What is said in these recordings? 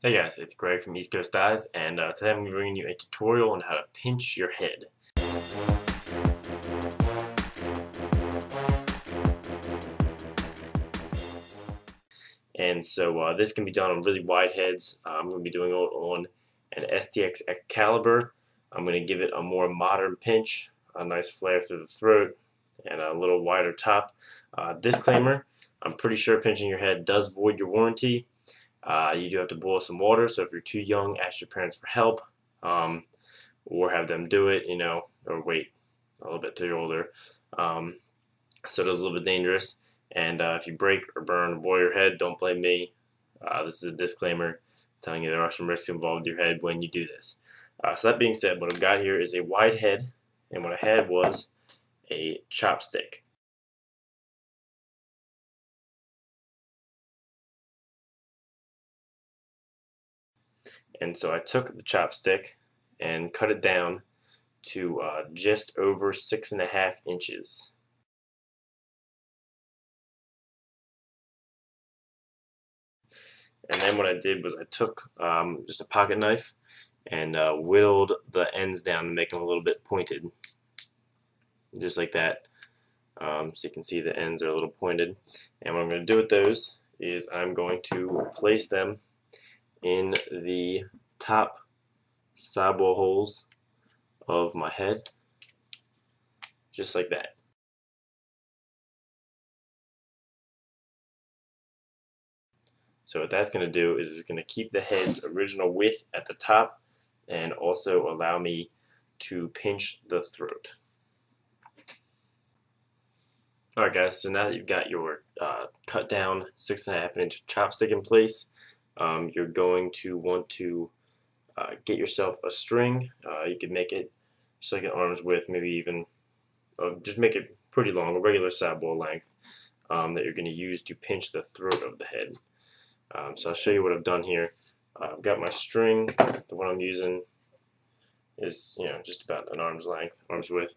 Hey guys, it's Greg from East Coast Eyes, and today I'm going to be bringing you a tutorial on how to pinch your head. And so this can be done on really wide heads. I'm going to be doing it on an STX Excalibur. I'm going to give it a more modern pinch, a nice flare through the throat, and a little wider top. Disclaimer, I'm pretty sure pinching your head does void your warranty. You do have to boil some water, so if you're too young, ask your parents for help, or have them do it, or wait a little bit till you're older. So it is a little bit dangerous, and if you break or burn or boil your head, don't blame me. This is a disclaimer telling you there are some risks involved with your head when you do this. So that being said, what I've got here is a wide head, and what I had was a chopstick. And so I took the chopstick and cut it down to just over 6.5 inches. And then what I did was I took just a pocket knife and whittled the ends down to make them a little bit pointed, just like that. So you can see the ends are a little pointed. And what I'm going to do with those is I'm going to place them in the top sidewall holes of my head, just like that. So what that's going to do is it's going to keep the head's original width at the top and also allow me to pinch the throat. Alright guys, so now that you've got your cut down 6.5 inch chopstick in place, you're going to want to get yourself a string. You can make it just like an arm's width, maybe even just make it pretty long, a regular sidewall length, that you're going to use to pinch the throat of the head. So I'll show you what I've done here. I've got my string. The one I'm using is just about an arm's width.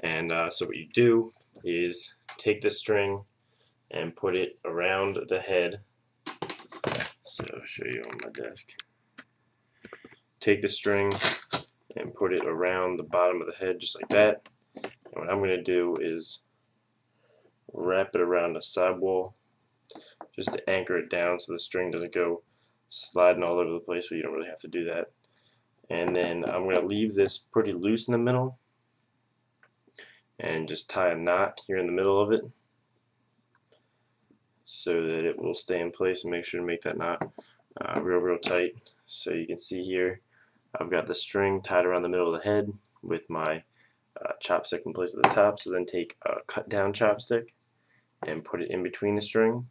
And so what you do is take the string and put it around the head. So I'll show you on my desk. Take the string and put it around the bottom of the head just like that. And what I'm going to do is wrap it around the sidewall just to anchor it down so the string doesn't go sliding all over the place, but you don't really have to do that. And then I'm going to leave this pretty loose in the middle and just tie a knot here in the middle of it so that it will stay in place, and make sure to make that knot real tight. So you can see here I've got the string tied around the middle of the head with my chopstick in place at the top. So then take a cut down chopstick and put it in between the string,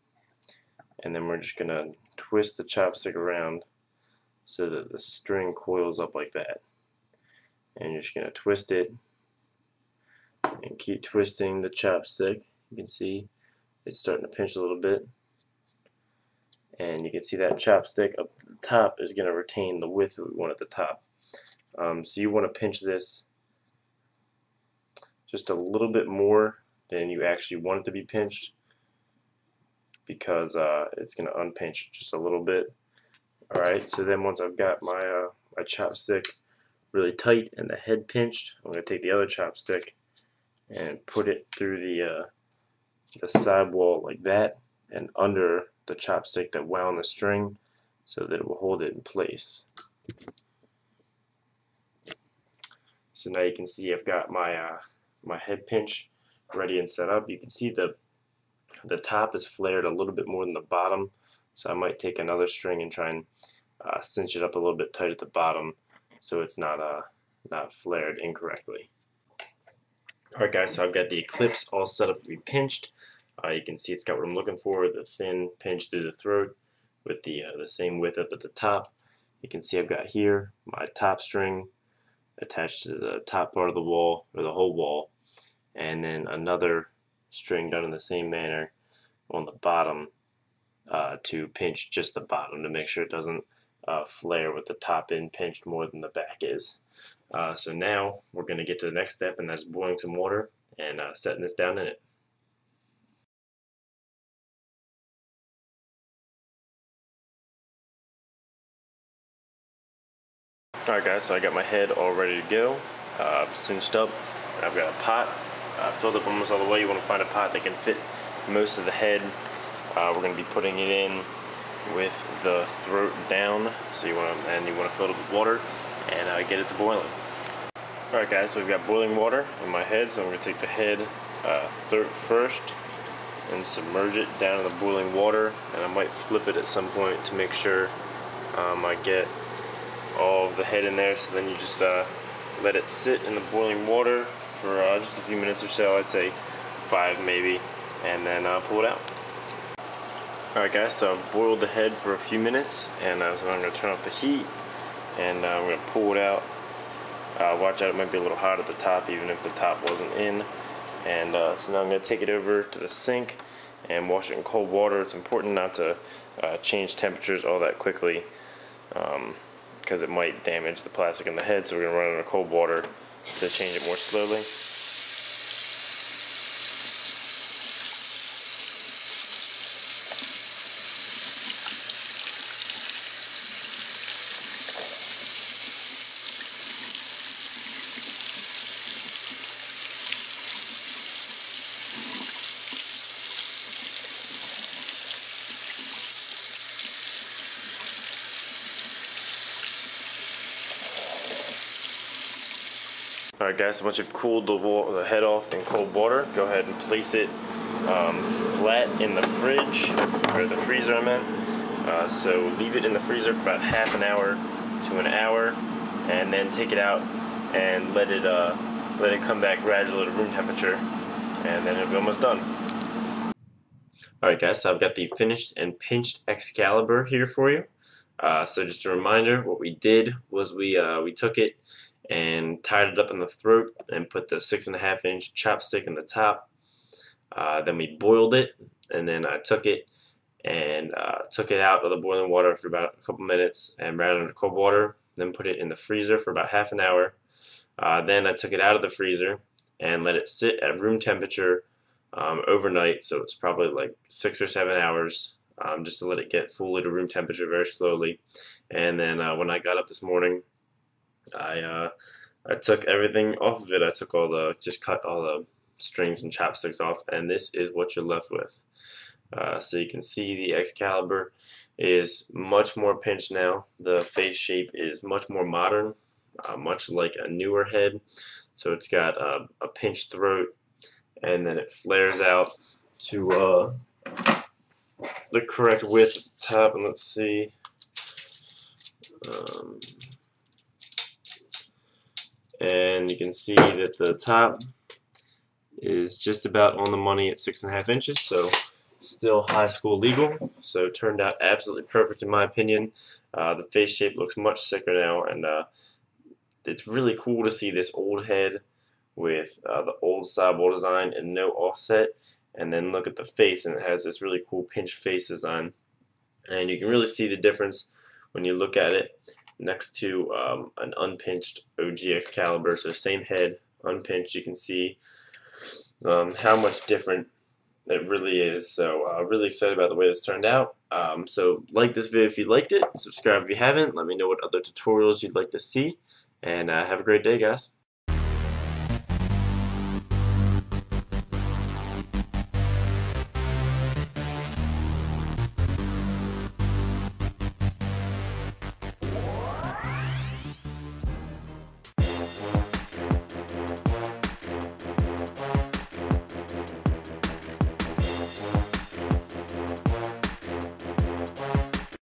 and then we're just going to twist the chopstick around so that the string coils up like that. And you're just going to twist it and keep twisting the chopstick. You can see it's starting to pinch a little bit, and you can see that chopstick up at the top is going to retain the width that we want at the top. So you want to pinch this just a little bit more than you actually want it to be pinched, because it's going to unpinch just a little bit. Alright, so then once I've got my chopstick really tight and the head pinched, I'm going to take the other chopstick and put it through the sidewall like that and under the chopstick that wound the string so that it will hold it in place. So now you can see I've got my my head pinch ready and set up. You can see the top is flared a little bit more than the bottom, so I might take another string and try and cinch it up a little bit tight at the bottom so it's not flared incorrectly. Alright guys, so I've got the Eclipse all set up to be pinched. You can see it's got what I'm looking for, the thin pinch through the throat with the same width up at the top. You can see I've got here my top string attached to the top part of the wall, or the whole wall, and then another string done in the same manner on the bottom to pinch just the bottom to make sure it doesn't flare with the top end pinched more than the back is. So now we're going to get to the next step, and that's boiling some water and setting this down in it. Alright guys, so I got my head all ready to go, cinched up. I've got a pot filled up almost all the way. You want to find a pot that can fit most of the head. We're going to be putting it in with the throat down, so you want to fill it up with water and get it to boiling. Alright guys, so we've got boiling water in my head, so I'm going to take the head throat first and submerge it down in the boiling water, and I might flip it at some point to make sure I get all of the head in there. So then you just let it sit in the boiling water for just a few minutes or so, I'd say 5 maybe, and then pull it out. Alright guys, so I've boiled the head for a few minutes, and so I'm going to turn off the heat, and I'm going to pull it out. Watch out, it might be a little hot at the top even if the top wasn't in. And so now I'm going to take it over to the sink and wash it in cold water. It's important not to change temperatures all that quickly, because it might damage the plastic in the head, so we're going to run it in cold water to change it more slowly. Alright guys, so once you've cooled the head off in cold water, go ahead and place it flat in the fridge, or the freezer I meant. So leave it in the freezer for about half an hour to an hour, and then take it out and let it come back gradually to room temperature, and then it'll be almost done. Alright guys, so I've got the finished and pinched Excalibur here for you. So just a reminder, what we did was we took it and tied it up in the throat and put the 6.5-inch chopstick in the top. Then we boiled it, and then I took it out of the boiling water for about a couple minutes and ran it under cold water, then put it in the freezer for about half an hour. Then I took it out of the freezer and let it sit at room temperature overnight, so it's probably like 6 or 7 hours, just to let it get fully to room temperature very slowly. And then when I got up this morning, I took everything off of it. I took just cut all the strings and chopsticks off, and this is what you're left with. So you can see the Excalibur is much more pinched now. The face shape is much more modern, much like a newer head. So it's got a pinched throat, and then it flares out to the correct width at the top. And let's see. And you can see that the top is just about on the money at 6.5 inches, so still high school legal. So it turned out absolutely perfect in my opinion. The face shape looks much sicker now, and it's really cool to see this old head with the old sidewall design and no offset, and then look at the face, and it has this really cool pinched face design. And you can really see the difference when you look at it next to an unpinched OG Excalibur. So same head, unpinched. You can see how much different it really is. So really excited about the way this turned out. So like this video if you liked it, subscribe if you haven't, let me know what other tutorials you'd like to see, and have a great day guys.